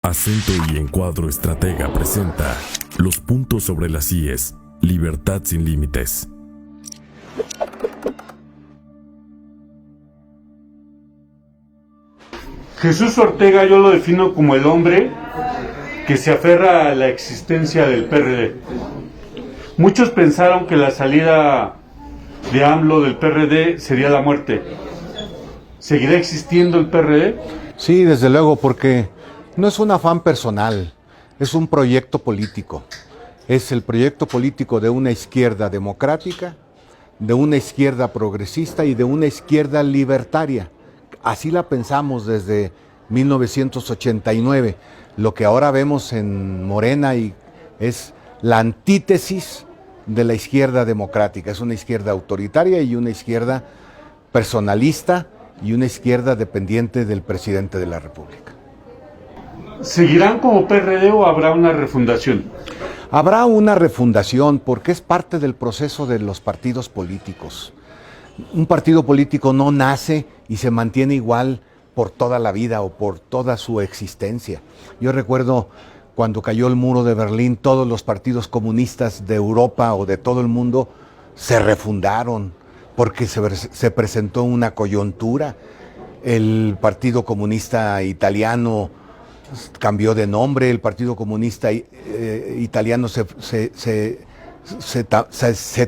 Acento y Encuadro Estratega presenta Los puntos sobre las IES, Libertad sin límites. Jesús Ortega yo lo defino como el hombre que se aferra a la existencia del PRD. Muchos pensaron que la salida de AMLO del PRD sería la muerte. ¿Seguirá existiendo el PRD? Sí, desde luego, porque no es un afán personal, es un proyecto político. Es el proyecto político de una izquierda democrática, de una izquierda progresista y de una izquierda libertaria. Así la pensamos desde 1989. Lo que ahora vemos en Morena es la antítesis de la izquierda democrática. Es una izquierda autoritaria y una izquierda personalista y una izquierda dependiente del presidente de la República. ¿Seguirán como PRD o habrá una refundación? Habrá una refundación porque es parte del proceso de los partidos políticos. Un partido político no nace y se mantiene igual por toda la vida o por toda su existencia. Yo recuerdo cuando cayó el muro de Berlín, todos los partidos comunistas de Europa o de todo el mundo se refundaron porque se presentó una coyuntura. El Partido Comunista Italiano cambió de nombre, el Partido Comunista Italiano se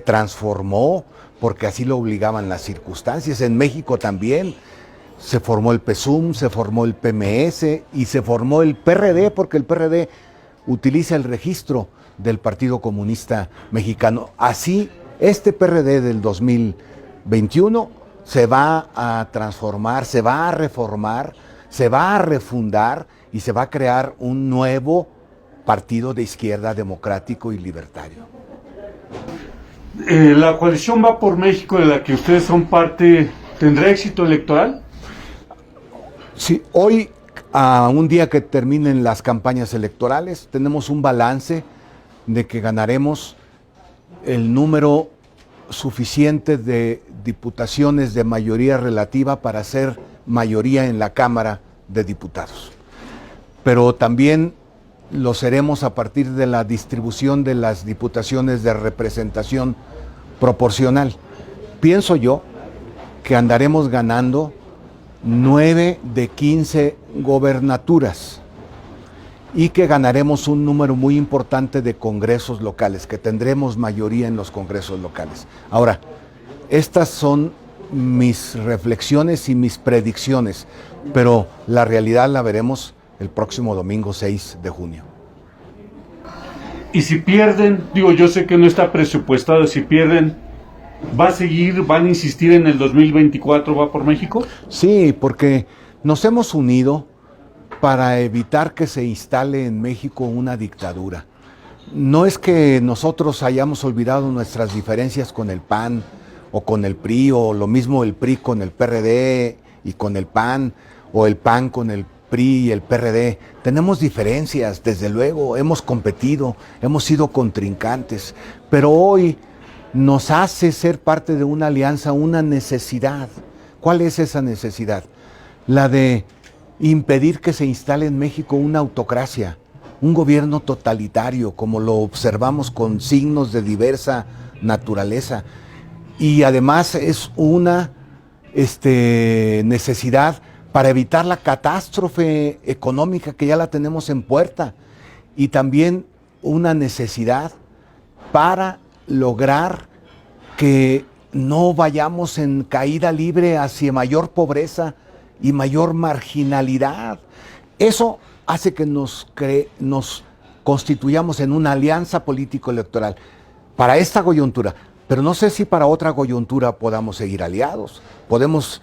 transformó porque así lo obligaban las circunstancias. En México también se formó el PSUM, se formó el PMS y se formó el PRD porque el PRD utiliza el registro del Partido Comunista Mexicano. Así, este PRD del 2021 se va a transformar, se va a reformar, se va a refundar y se va a crear un nuevo partido de izquierda democrático y libertario. ¿La coalición Va por México, de la que ustedes son parte, tendrá éxito electoral? Sí, hoy, a un día que terminen las campañas electorales, tenemos un balance de que ganaremos el número suficiente de diputaciones de mayoría relativa para ser mayoría en la Cámara de Diputados. Pero también lo seremos a partir de la distribución de las diputaciones de representación proporcional. Pienso yo que andaremos ganando 9 de 15 gobernaturas y que ganaremos un número muy importante de congresos locales, que tendremos mayoría en los congresos locales. Ahora, estas son mis reflexiones y mis predicciones, pero la realidad la veremos el próximo domingo 6 de junio. Y si pierden, yo sé que no está presupuestado, si pierden, ¿va a seguir, van a insistir en el 2024 Va por México? Sí, porque nos hemos unido para evitar que se instale en México una dictadura. No es que nosotros hayamos olvidado nuestras diferencias con el PAN o con el PRI, o lo mismo el PRI con el PRD y con el PAN, o el PAN con el PRI y el PRD. Tenemos diferencias, desde luego, hemos competido, hemos sido contrincantes, pero hoy nos hace ser parte de una alianza una necesidad. ¿Cuál es esa necesidad? La de impedir que se instale en México una autocracia, un gobierno totalitario, como lo observamos con signos de diversa naturaleza. Y además es una necesidad para evitar la catástrofe económica que ya la tenemos en puerta, y también una necesidad para lograr que no vayamos en caída libre hacia mayor pobreza y mayor marginalidad. Eso hace que nos constituyamos en una alianza político-electoral para esta coyuntura, pero no sé si para otra coyuntura podamos seguir aliados. Podemos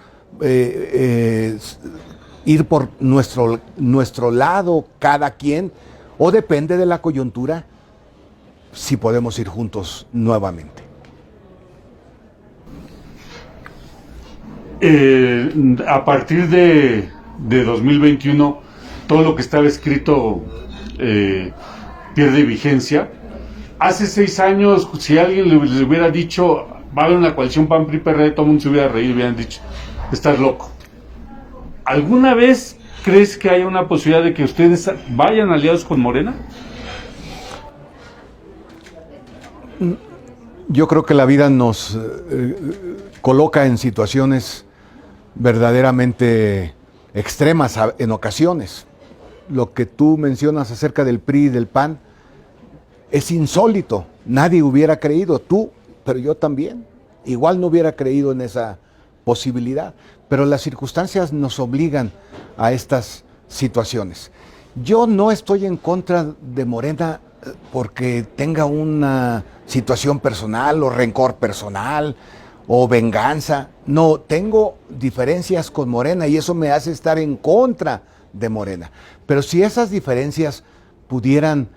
ir por nuestro lado cada quien, o depende de la coyuntura si podemos ir juntos nuevamente. A partir de 2021, todo lo que estaba escrito pierde vigencia. Hace 6 años, si alguien le hubiera dicho va a haber una coalición PAN-PRI-PRD, todo el mundo se hubiera reído y hubieran dicho, estás loco. ¿Alguna vez ¿crees que haya una posibilidad de que ustedes vayan aliados con Morena? Yo creo que la vida nos coloca en situaciones verdaderamente extremas en ocasiones. Lo que tú mencionas acerca del PRI y del PAN es insólito. Nadie hubiera creído, tú, pero yo también. Igual no hubiera creído en esa posibilidad. Pero las circunstancias nos obligan a estas situaciones. Yo no estoy en contra de Morena porque tenga una situación personal o rencor personal o venganza. No, tengo diferencias con Morena y eso me hace estar en contra de Morena. Pero si esas diferencias pudieran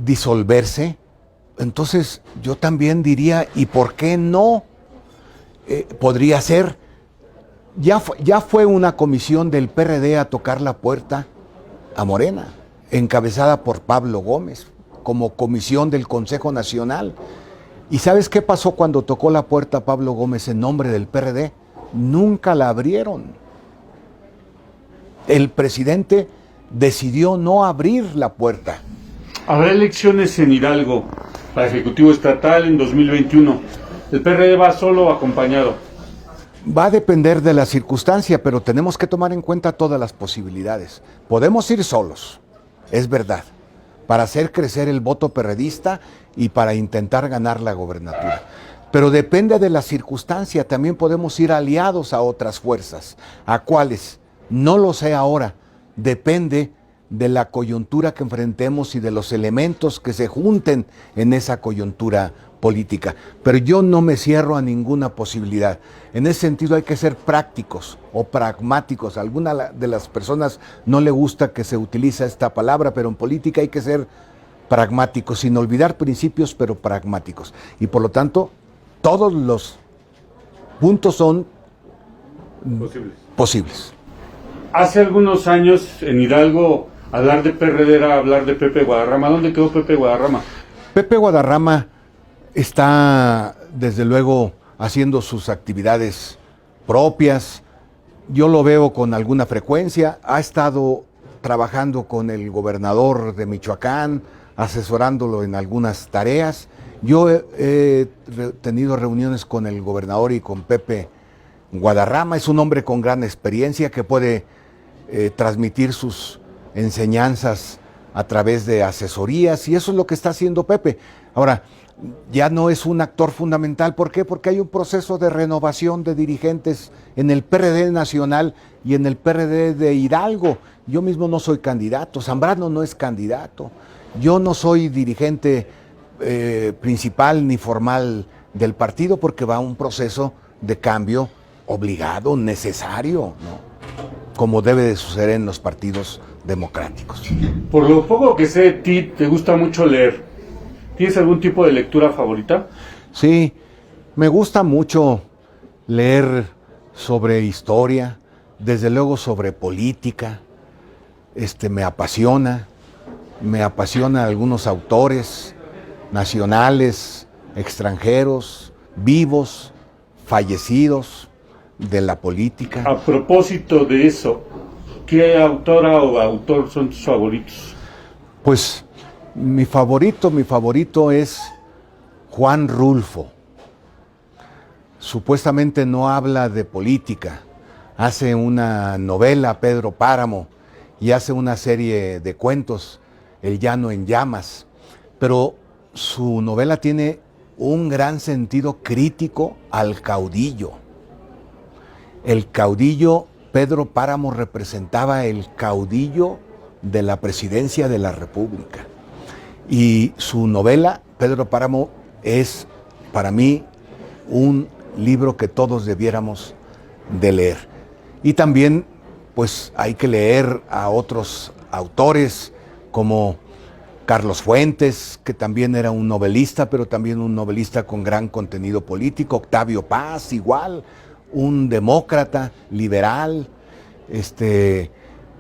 disolverse, entonces yo también diría, ¿y por qué no? Podría ser. Ya fue una comisión del PRD a tocar la puerta a Morena, encabezada por Pablo Gómez, como comisión del Consejo Nacional. ¿Y sabes qué pasó cuando tocó la puerta Pablo Gómez en nombre del PRD? Nunca la abrieron. El presidente decidió no abrir la puerta. Habrá elecciones en Hidalgo para Ejecutivo Estatal en 2021. ¿El PRD va solo o acompañado? Va a depender de la circunstancia, pero tenemos que tomar en cuenta todas las posibilidades. Podemos ir solos, es verdad, para hacer crecer el voto perredista y para intentar ganar la gobernatura. Pero depende de la circunstancia, también podemos ir aliados a otras fuerzas. ¿A cuáles? No lo sé ahora, depende de la coyuntura que enfrentemos y de los elementos que se junten en esa coyuntura política. Pero yo no me cierro a ninguna posibilidad. En ese sentido hay que ser prácticos o pragmáticos. A alguna de las personas no le gusta que se utilice esta palabra, pero en política hay que ser pragmáticos, sin olvidar principios, pero pragmáticos. Y por lo tanto, todos los puntos son posibles. Hace algunos años en Hidalgo hablar de PRD era hablar de Pepe Guadarrama. ¿Dónde quedó Pepe Guadarrama? Pepe Guadarrama está, desde luego, haciendo sus actividades propias. Yo lo veo con alguna frecuencia. Ha estado trabajando con el gobernador de Michoacán, asesorándolo en algunas tareas. Yo he tenido reuniones con el gobernador y con Pepe Guadarrama. Es un hombre con gran experiencia que puede transmitir sus enseñanzas a través de asesorías, y eso es lo que está haciendo Pepe. Ahora, ya no es un actor fundamental. ¿Por qué? Porque hay un proceso de renovación de dirigentes en el PRD nacional y en el PRD de Hidalgo. Yo mismo no soy candidato, Zambrano no es candidato, yo no soy dirigente principal ni formal del partido, porque va a un proceso de cambio obligado, necesario, ¿no? Como debe de suceder en los partidos democráticos. Por lo poco que sé de ti, te gusta mucho leer. ¿Tienes algún tipo de lectura favorita? Sí, me gusta mucho leer sobre historia, desde luego sobre política. Me apasiona algunos autores nacionales, extranjeros, vivos, fallecidos, de la política. A propósito de eso, ¿qué autora o autor son tus favoritos? Pues mi favorito es Juan Rulfo. Supuestamente no habla de política, hace una novela, Pedro Páramo, y hace una serie de cuentos, El llano en llamas, pero su novela tiene un gran sentido crítico al caudillo. El caudillo, Pedro Páramo representaba el caudillo de la presidencia de la República. Y su novela, Pedro Páramo, es para mí un libro que todos debiéramos de leer. Y también, pues, hay que leer a otros autores como Carlos Fuentes, que también era un novelista, pero también un novelista con gran contenido político. Octavio Paz, igual, un demócrata, liberal,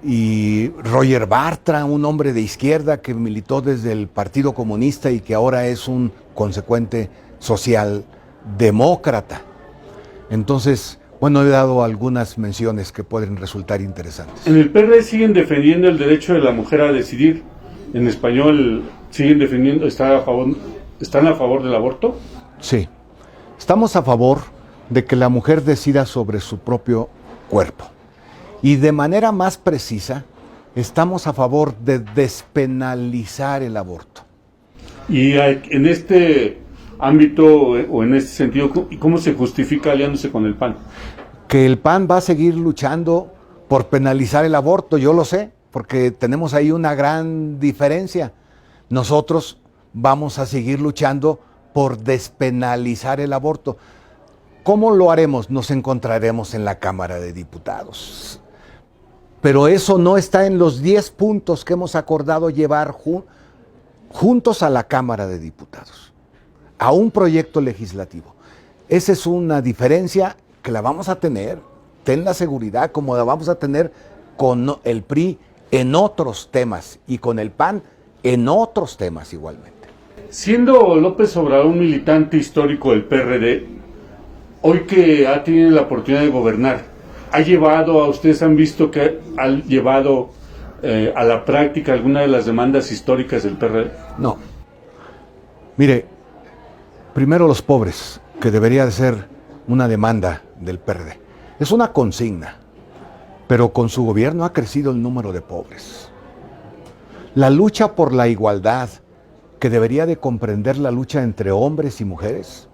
y Roger Bartra, un hombre de izquierda que militó desde el Partido Comunista y que ahora es un consecuente socialdemócrata. Entonces, Bueno, he dado algunas menciones que pueden resultar interesantes. En el PRD siguen defendiendo el derecho de la mujer a decidir. En español, siguen defendiendo, están a favor del aborto. Sí, estamos a favor de que la mujer decida sobre su propio cuerpo. Y de manera más precisa, estamos a favor de despenalizar el aborto. Y en este ámbito o en este sentido, ¿cómo se justifica aliándose con el PAN? Que el PAN va a seguir luchando por penalizar el aborto, yo lo sé, porque tenemos ahí una gran diferencia. Nosotros vamos a seguir luchando por despenalizar el aborto. ¿Cómo lo haremos? Nos encontraremos en la Cámara de Diputados. Pero eso no está en los 10 puntos que hemos acordado llevar juntos a la Cámara de Diputados, a un proyecto legislativo. Esa es una diferencia que la vamos a tener, ten la seguridad, como la vamos a tener con el PRI en otros temas y con el PAN en otros temas igualmente. Siendo López Obrador un militante histórico del PRD, hoy que ha tenido la oportunidad de gobernar, ustedes han visto que ha llevado a la práctica alguna de las demandas históricas del PRD? No. Mire, primero los pobres, que debería de ser una demanda del PRD. Es una consigna, pero con su gobierno ha crecido el número de pobres. La lucha por la igualdad, que debería de comprender la lucha entre hombres y mujeres,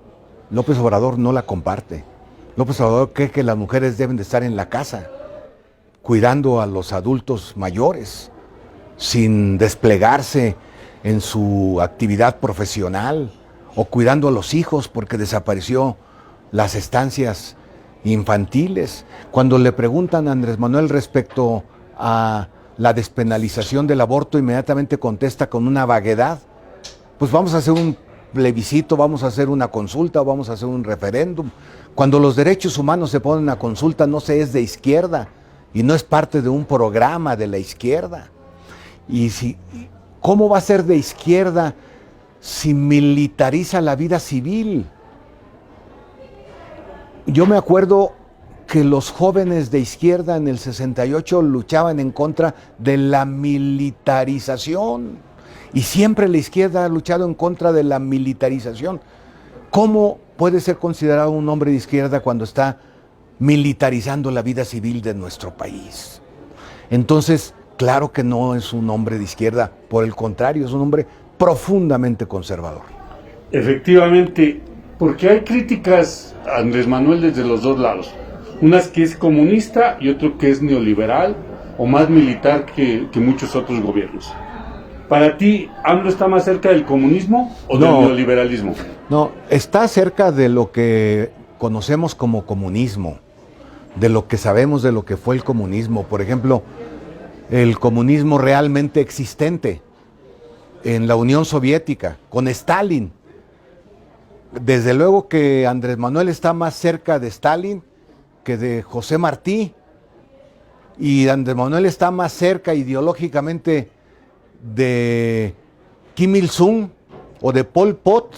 López Obrador no la comparte. López Obrador cree que las mujeres deben de estar en la casa, cuidando a los adultos mayores, sin desplegarse en su actividad profesional, o cuidando a los hijos porque desapareció las estancias infantiles. Cuando le preguntan a Andrés Manuel respecto a la despenalización del aborto, inmediatamente contesta con una vaguedad. Pues vamos a hacer un plebiscito, vamos a hacer una consulta, vamos a hacer un referéndum. Cuando los derechos humanos se ponen a consulta, no se es de izquierda y no es parte de un programa de la izquierda. ¿Cómo va a ser de izquierda si militariza la vida civil? Yo me acuerdo que los jóvenes de izquierda en el 68 luchaban en contra de la militarización. Y siempre la izquierda ha luchado en contra de la militarización. ¿Cómo puede ser considerado un hombre de izquierda cuando está militarizando la vida civil de nuestro país? Entonces, claro que no es un hombre de izquierda, por el contrario, es un hombre profundamente conservador. Efectivamente, porque hay críticas a Andrés Manuel desde los dos lados. Unas que es comunista y otro que es neoliberal o más militar que muchos otros gobiernos. ¿Para ti, AMLO está más cerca del comunismo o del neoliberalismo? No, está cerca de lo que conocemos como comunismo, de lo que sabemos de lo que fue el comunismo. Por ejemplo, el comunismo realmente existente en la Unión Soviética, con Stalin. Desde luego que Andrés Manuel está más cerca de Stalin que de José Martí, y Andrés Manuel está más cerca ideológicamente de Kim Il-sung o de Pol Pot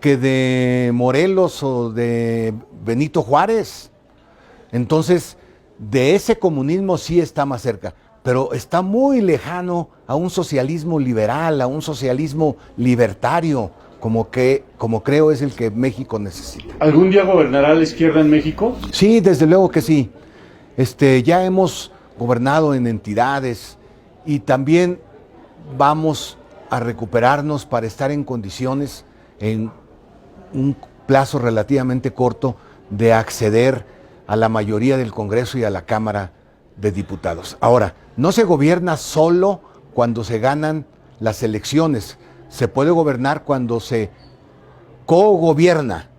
que de Morelos o de Benito Juárez. Entonces, de ese comunismo sí está más cerca, pero está muy lejano a un socialismo liberal, a un socialismo libertario, como creo es el que México necesita. ¿Algún día gobernará la izquierda en México? Sí, desde luego que sí. Ya hemos gobernado en entidades y también vamos a recuperarnos para estar en condiciones, en un plazo relativamente corto, de acceder a la mayoría del Congreso y a la Cámara de Diputados. Ahora, no se gobierna solo cuando se ganan las elecciones. Se puede gobernar cuando se cogobierna,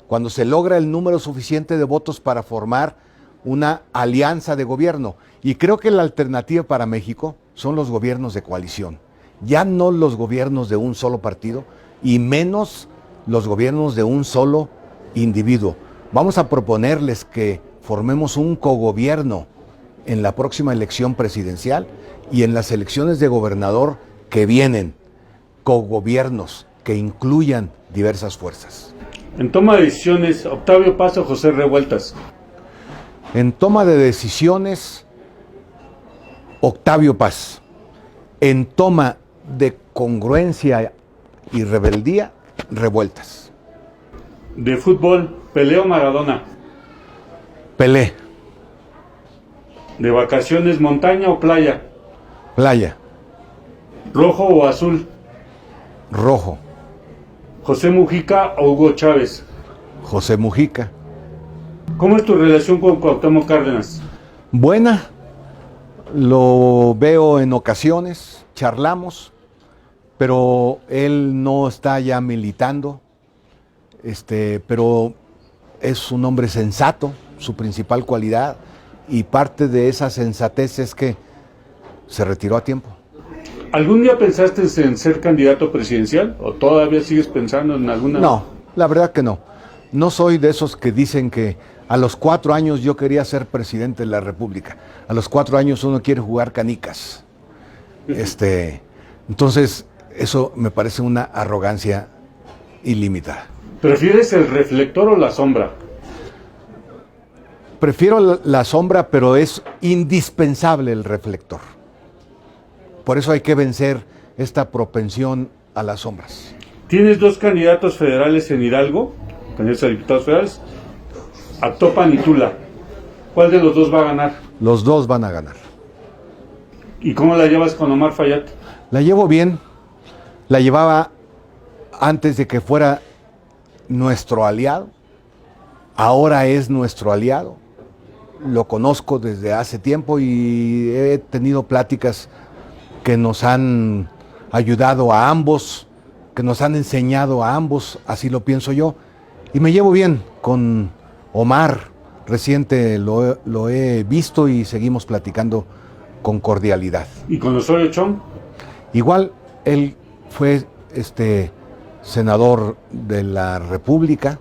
cuando se logra el número suficiente de votos para formar una alianza de gobierno. Y creo que la alternativa para México son los gobiernos de coalición, ya no los gobiernos de un solo partido y menos los gobiernos de un solo individuo. Vamos a proponerles que formemos un cogobierno en la próxima elección presidencial y en las elecciones de gobernador que vienen, cogobiernos que incluyan diversas fuerzas. En toma de decisiones, Octavio Paz o José Revueltas. En toma de decisiones, Octavio Paz. En toma de congruencia y rebeldía, Revueltas. De fútbol, Pelé o Maradona. Pelé. De vacaciones, montaña o playa. Playa. Rojo o azul. Rojo. José Mujica o Hugo Chávez. José Mujica. ¿Cómo es tu relación con Cuauhtémoc Cárdenas? Buena. Lo veo en ocasiones, charlamos, pero él no está ya militando, pero es un hombre sensato, su principal cualidad, y parte de esa sensatez es que se retiró a tiempo. ¿Algún día pensaste en ser candidato presidencial? ¿O todavía sigues pensando en alguna? No, la verdad que no. No soy de esos que dicen que a los 4 años yo quería ser presidente de la República. A los 4 años uno quiere jugar canicas. Entonces, eso me parece una arrogancia ilimitada. ¿Prefieres el reflector o la sombra? Prefiero la sombra, pero es indispensable el reflector. Por eso hay que vencer esta propensión a las sombras. Tienes 2 candidatos federales en Hidalgo, candidatos a diputados federales, Actopan y Tula. ¿Cuál de los 2 va a ganar? Los 2 van a ganar. ¿Y cómo la llevas con Omar Fayad? La llevo bien. La llevaba antes de que fuera nuestro aliado. Ahora es nuestro aliado. Lo conozco desde hace tiempo y he tenido pláticas que nos han ayudado a ambos, que nos han enseñado a ambos, así lo pienso yo. Y me llevo bien con Omar, reciente lo he visto y seguimos platicando con cordialidad. ¿Y con Osorio Chong? Igual, él fue senador de la República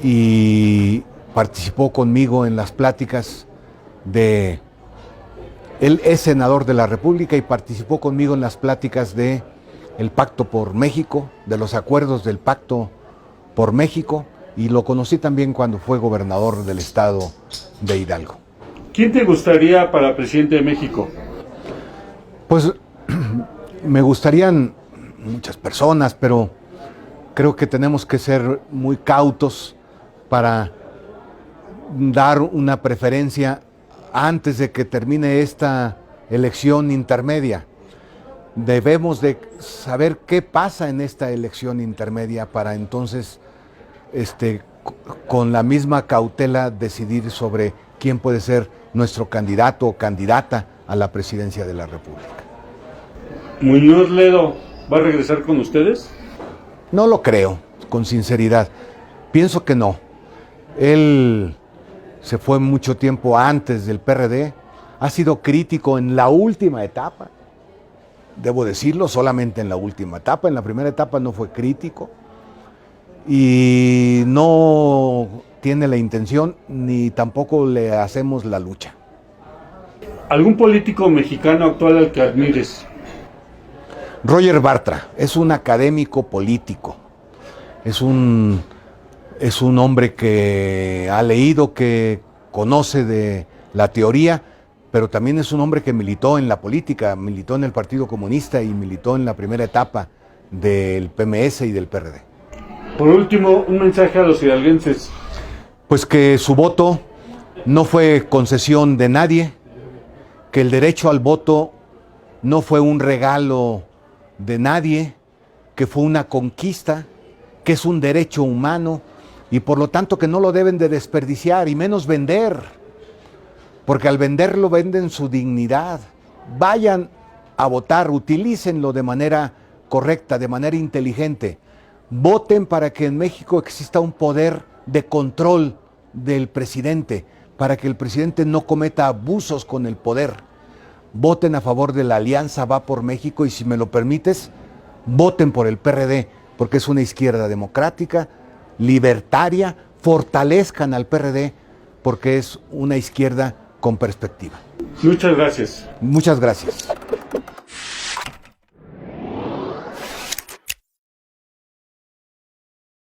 y participó conmigo en las pláticas de... Él es senador de la República y participó conmigo en las pláticas de el Pacto por México, de los acuerdos del Pacto por México, y lo conocí también cuando fue gobernador del estado de Hidalgo. ¿Quién te gustaría para presidente de México? Pues me gustarían muchas personas, pero creo que tenemos que ser muy cautos para dar una preferencia antes de que termine esta elección intermedia. Debemos de saber qué pasa en esta elección intermedia para entonces, con la misma cautela, decidir sobre quién puede ser nuestro candidato o candidata a la presidencia de la República. ¿Muñoz Ledo va a regresar con ustedes? No lo creo, con sinceridad. Pienso que no. Él se fue mucho tiempo antes del PRD, ha sido crítico en la última etapa, debo decirlo, solamente en la última etapa. En la primera etapa no fue crítico y no tiene la intención ni tampoco le hacemos la lucha. ¿Algún político mexicano actual al que admires? Roger Bartra es un académico político, es un hombre que ha leído, que conoce de la teoría, pero también es un hombre que militó en la política, militó en el Partido Comunista y militó en la primera etapa del PMS y del PRD. Por último, un mensaje a los hidalguenses. Pues que su voto no fue concesión de nadie, que el derecho al voto no fue un regalo de nadie, que fue una conquista, que es un derecho humano y por lo tanto que no lo deben de desperdiciar y menos vender, porque al venderlo venden su dignidad. Vayan a votar, utilícenlo de manera correcta, de manera inteligente. Voten para que en México exista un poder de control del presidente, para que el presidente no cometa abusos con el poder. Voten a favor de la Alianza Va por México y, si me lo permites, voten por el PRD, porque es una izquierda democrática, libertaria. Fortalezcan al PRD porque es una izquierda con perspectiva. Muchas gracias. Muchas gracias.